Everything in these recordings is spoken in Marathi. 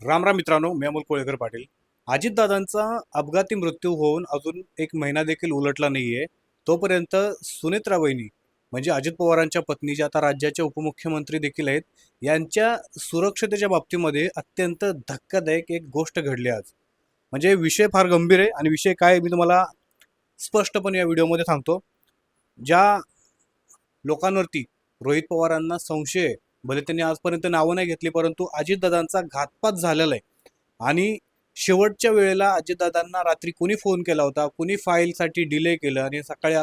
राम राम मित्रांनो, मी अमोल कोळेकर पाटील. अजितदादांचा अपघाती मृत्यू होऊन अजून एक महिना देखील उलटला नाहीये. तोपर्यंत सुनेत्रा वहिनी म्हणजे अजित पवारांच्या पत्नी, ज्या आता राज्याच्या उपमुख्यमंत्री देखील आहेत, यांच्या सुरक्षतेच्या बाबतीमध्ये अत्यंत धक्कादायक एक गोष्ट घडली आज. म्हणजे विषय फार गंभीर आहे आणि विषय काय आहे मी तुम्हाला स्पष्टपणे या व्हिडिओमध्ये सांगतो. ज्या लोकांवरती रोहित पवारांना संशय आहे, भले त्यांनी आजपर्यंत नावं नाही घेतली, परंतु अजितदादांचा घातपात झालेला आहे. आणि शेवटच्या वेळेला अजितदादांना रात्री कुणी फोन केला होता, कुणी फाईलसाठी डिले केलं आणि सकाळी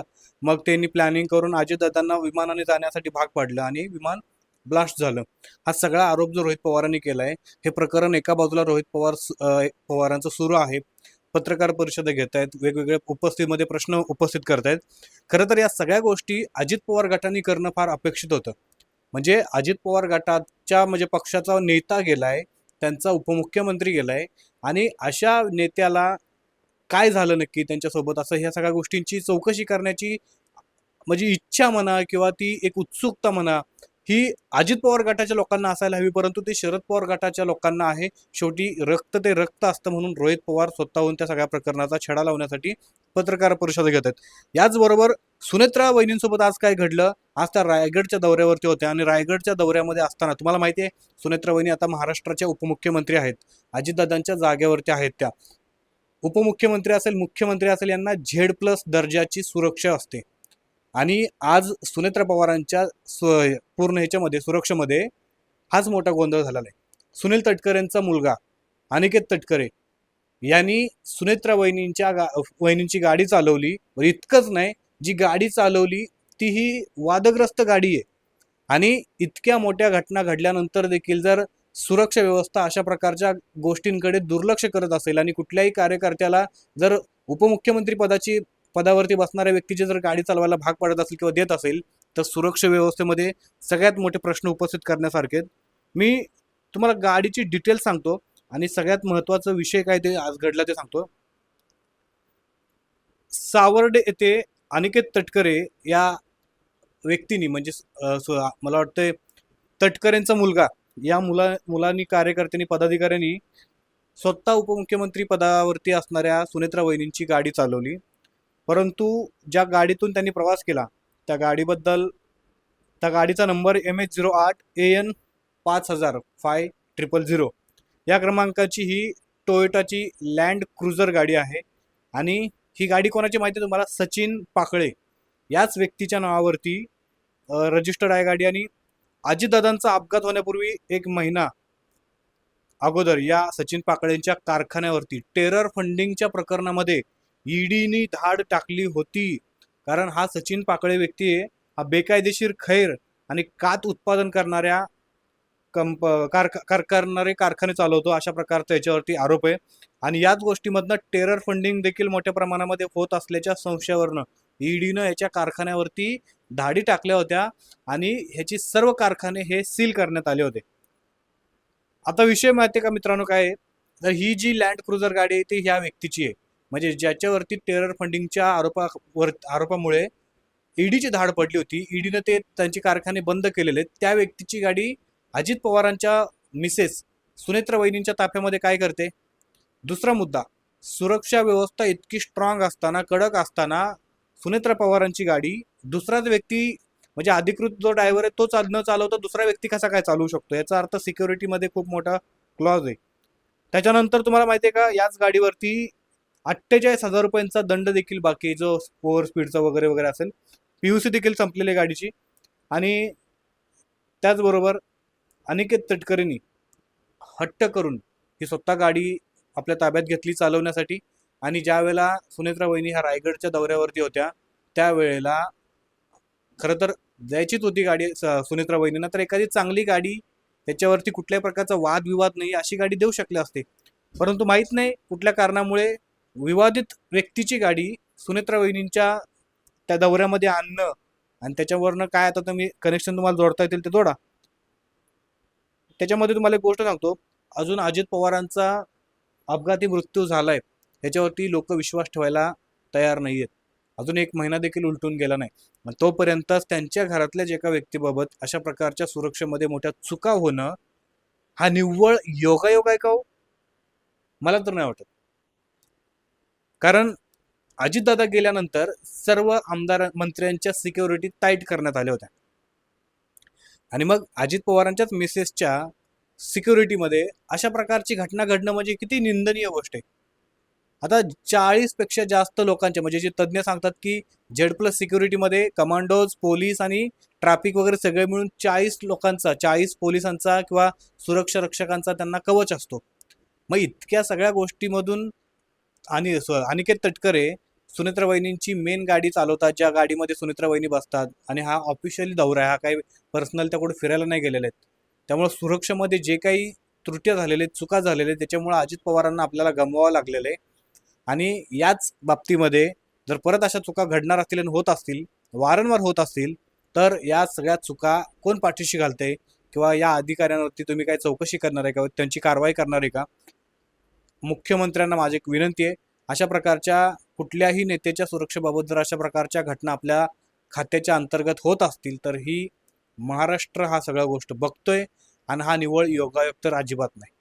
मग त्यांनी प्लॅनिंग करून अजितदादांना विमानाने जाण्यासाठी भाग पाडलं आणि विमान ब्लास्ट झालं. हा सगळा आरोप जो रोहित पवारांनी केला आहे, हे प्रकरण एका बाजूला रोहित पवारांचं सुरू आहे. पत्रकार परिषदा घेत आहेत, वेगवेगळ्या उपस्थितीमध्ये प्रश्न उपस्थित करतायत. खरं तर या सगळ्या गोष्टी अजित पवार गटाने करणं फार अपेक्षित होतं. म्हणजे अजित पवार गटाच्या म्हणजे पक्षाचा नेता गेलाय, त्यांचा उपमुख्यमंत्री गेलाय आणि अशा नेत्याला काय झालं नक्की त्यांच्यासोबत, असं ह्या सगळ्या गोष्टींची चौकशी करण्याची म्हणजे इच्छा म्हणा किंवा ती एक उत्सुकता म्हणा, ही अजित पवार गटाच्या लोकांना असायला हवी, परंतु ती शरद पवार गटाच्या लोकांना आहे. शेवटी रक्त ते रक्त असतं, म्हणून रोहित पवार स्वतःहून त्या सगळ्या प्रकरणाचा छडा लावण्यासाठी पत्रकार परिषद घेतात. याचबरोबर सुनेत्रा वहिनींसोबत आज काय घडलं, आज त्या रायगडच्या दौऱ्यावरती होत्या आणि रायगडच्या दौऱ्यामध्ये असताना तुम्हाला माहिती आहे, सुनेत्रा वहिनी आता महाराष्ट्राच्या उपमुख्यमंत्री आहेत. अजितदादांच्या जागेवरती आहेत त्या. उपमुख्यमंत्री असेल, मुख्यमंत्री असेल, यांना Z+ दर्जाची सुरक्षा असते. आणि आज सुनेत्रा पवारांच्या पूर्ण ह्याच्यामध्ये सुरक्षेमध्ये हाच मोठा गोंधळ झालेला आहे. सुनील तटकरेंचा मुलगा अनिकेत तटकरे यांनी सुनेत्रा वहिनींची गाडी चालवली. इतकंच नाही, जी गाडी चालवली ती ही वादग्रस्त गाडी आहे. आणि इतक्या मोठ्या घटना घडल्यानंतर देखील जर सुरक्षा व्यवस्था अशा प्रकारच्या गोष्टींकडे दुर्लक्ष करत असेल आणि कुठल्याही कार्यकर्त्याला जर उपमुख्यमंत्री पदावरती बसणाऱ्या व्यक्तीची जर गाडी चालवायला भाग पाडत असेल किंवा देत असेल, तर सुरक्षा व्यवस्थेमध्ये सगळ्यात मोठे प्रश्न उपस्थित करण्यासारखे आहेत. मी तुम्हाला गाडीची डिटेल सांगतो आणि सगळ्यात महत्त्वाचा विषय काय ते आज घडला ते सांगतो. सावर्डे येथे अनिकेत तटकरे या व्यक्तीने म्हणजे मला वाटतंय तटकरेंचा मुलगा, या मुलांनी कार्यकर्त्यांनी पदाधिकाऱ्यांनी स्वतः उपमुख्यमंत्री पदावरती असणाऱ्या सुनेत्रा वहिनींची गाडी चालवली. परंतु ज्या गाडीतून त्यांनी प्रवास केला, त्या गाडीबद्दल, त्या गाडीचा नंबर MH08 AN 5000 या क्रमांकाची ही टोयोटाची लँड क्रुझर गाडी आहे. आणि ही गाडी कोणाची माहिती आहे तुम्हाला? सचिन पाकळे याच व्यक्तीच्या नावावरती रजिस्टर्ड आहे गाडी. आणि अजितदादांचा अपघात होण्यापूर्वी एक महिना अगोदर या सचिन पाकळेंच्या कारखान्यावरती टेरर फंडिंगच्या प्रकरणामध्ये ईडीनी धाड टाकली होती. कारण हा सचिन पाकळे व्यक्ती आहे, हा बेकायदेशीर खैर आणि कात उत्पादन करणाऱ्या करणारे कारखाने चालवतो, अशा प्रकारचा याच्यावरती आरोप आहे. आणि याच गोष्टीमधनं टेरर फंडिंग देखील मोठ्या प्रमाणामध्ये होत असल्याच्या संशयावरनं ईडीनं याच्या कारखान्यावरती धाडी टाकल्या होत्या आणि ह्याची सर्व कारखाने हे सील करण्यात आले होते. आता विषय माहिती आहे का मित्रांनो काय आहे? तर ही जी लँड क्रुझर गाडी आहे ती ह्या व्यक्तीची आहे. म्हणजे ज्याच्यावरती टेरर फंडिंगच्या आरोपामुळे ईडीची धाड पडली होती, ईडीनं ते त्यांचे कारखाने बंद केलेले, त्या व्यक्तीची गाडी अजित पवारांच्या मिसेस सुनेत्रा वहिनींच्या ताफ्यामध्ये काय करते? दुसरा मुद्दा, सुरक्षा व्यवस्था इतकी स्ट्रॉंग असताना, कडक असताना, सुनेत्रा पवारांची गाडी दुसराच व्यक्ती म्हणजे अधिकृत जो ड्रायव्हर आहे तो न चालवता दुसरा व्यक्ती कसा काय चालवू शकतो? याचा अर्थ सिक्युरिटीमध्ये खूप मोठा क्लॉज आहे. त्याच्यानंतर तुम्हाला माहिती आहे का, याच गाडीवरती 48,000 रुपयांचा दंड देखील बाकी आहे, जो ओव्हर स्पीडचा वगैरे वगैरे असेल. PUC देखील संपलेली गाडीची. आणि त्याचबरोबर अनिकेत तटकरेंनी हट्ट करून ही स्वतः गाडी आपल्या ताब्यात घेतली चालवण्यासाठी. आणि ज्या वेळेला सुनेत्रा वहिनी ह्या रायगडच्या दौऱ्यावरती होत्या, त्यावेळेला खरं तर द्यायचीच होती गाडी सुनेत्रा वहिनींना, तर एखादी चांगली गाडी, त्याच्यावरती कुठल्याही प्रकारचा वादविवाद नाही अशी गाडी देऊ शकले असते. परंतु माहीत नाही कुठल्या कारणामुळे विवादित व्यक्तीची गाडी सुनेत्रा वहिनींच्या त्या दौऱ्यामध्ये आणणं आणि त्याच्यावरनं काय, आता तुम्ही कनेक्शन तुम्हाला जोडता येतील ते जोडा. त्याच्यामध्ये तुम्हाला एक गोष्ट सांगतो, अजून अजित पवारांचा अपघाती मृत्यू झालाय ह्याच्यावरती लोक विश्वास ठेवायला तयार नाही आहेत. अजून एक महिना देखील उलटून गेला नाही. मग तोपर्यंतच त्यांच्या घरातल्याच एका व्यक्तीबाबत अशा प्रकारच्या सुरक्षेमध्ये मोठ्या चुका होणं हा निव्वळ योगायोग आहे का हो? मला तर नाही वाटत. कारण अजितदादा गेल्यानंतर सर्व आमदार मंत्र्यांच्या सिक्युरिटी टाईट करण्यात आल्या होत्या आणि मग अजित पवारांच्याच मिसेसच्या सिक्युरिटीमध्ये अशा प्रकारची घटना घडणं म्हणजे किती निंदनीय गोष्ट आहे. आता 40 पेक्षा जास्त लोकांचे म्हणजे जे तज्ज्ञ सांगतात की Z+ सिक्युरिटीमध्ये कमांडोज, पोलीस आणि ट्रॅफिक वगैरे सगळे मिळून 40 लोकांचा, 40 पोलिसांचा किंवा सुरक्षा रक्षकांचा त्यांना कवच असतो. मग इतक्या सगळ्या गोष्टीमधून आणि अनिकेत तटकरे सुनेत्रा वहिनींची मेन गाडी चालवतात, ज्या गाडीमध्ये सुनेत्रा वहिनी बसतात आणि हा ऑफिशियली दौरा आहे, हा काही पर्सनल त्या कुठे फिरायला नाही गेलेले आहेत. त्यामुळे सुरक्षेमध्ये जे काही त्रुट्या झालेल्या आहेत, चुका झालेल्या आहेत, त्याच्यामुळे अजित पवारांना आपल्याला गमवावं लागलेलं आहे. आणि याच बाबतीमध्ये जर परत अशा चुका घडणार असतील आणि होत असतील, वारंवार होत असतील, तर या सगळ्या चुका कोण पाठीशी घालते किंवा या अधिकाऱ्यांवरती तुम्ही काय चौकशी करणार आहे का, त्यांची कारवाई करणार आहे का? मुख्यमंत्र्यांना माझी एक विनंती आहे, अशा प्रकारच्या कुठल्याही नेत्याच्या सुरक्षेबाबत जर अशा प्रकारच्या घटना आपल्या खात्याच्या अंतर्गत होत असतील तर ही महाराष्ट्र हा सगळ्या गोष्ट बघतोय आणि हा निव्वळ योगायोग तर अजिबात नाही.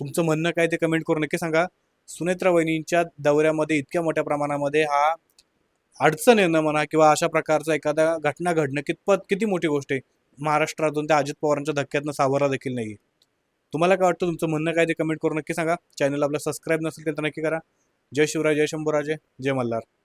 तुमचं म्हणणं काय ते कमेंट करून नक्की सांगा. सुनेत्रा वहिनींच्या दौऱ्यामध्ये इतक्या मोठ्या प्रमाणामध्ये हा अडचण येणं म्हणा किंवा अशा प्रकारचा एखादा घटना घडणं किती मोठी गोष्ट आहे. महाराष्ट्रातून त्या अजित पवारांच्या धक्क्यातनं सावरला देखील नाही. तुम्हाला काय वाटतं? तुमचं म्हणणं काय ते कमेंट करून नक्की सांगा. चॅनल आपलं सबस्क्राईब नसेल तर नक्की करा. जय शिवराय, जय शंभूराजे, जय मल्हार.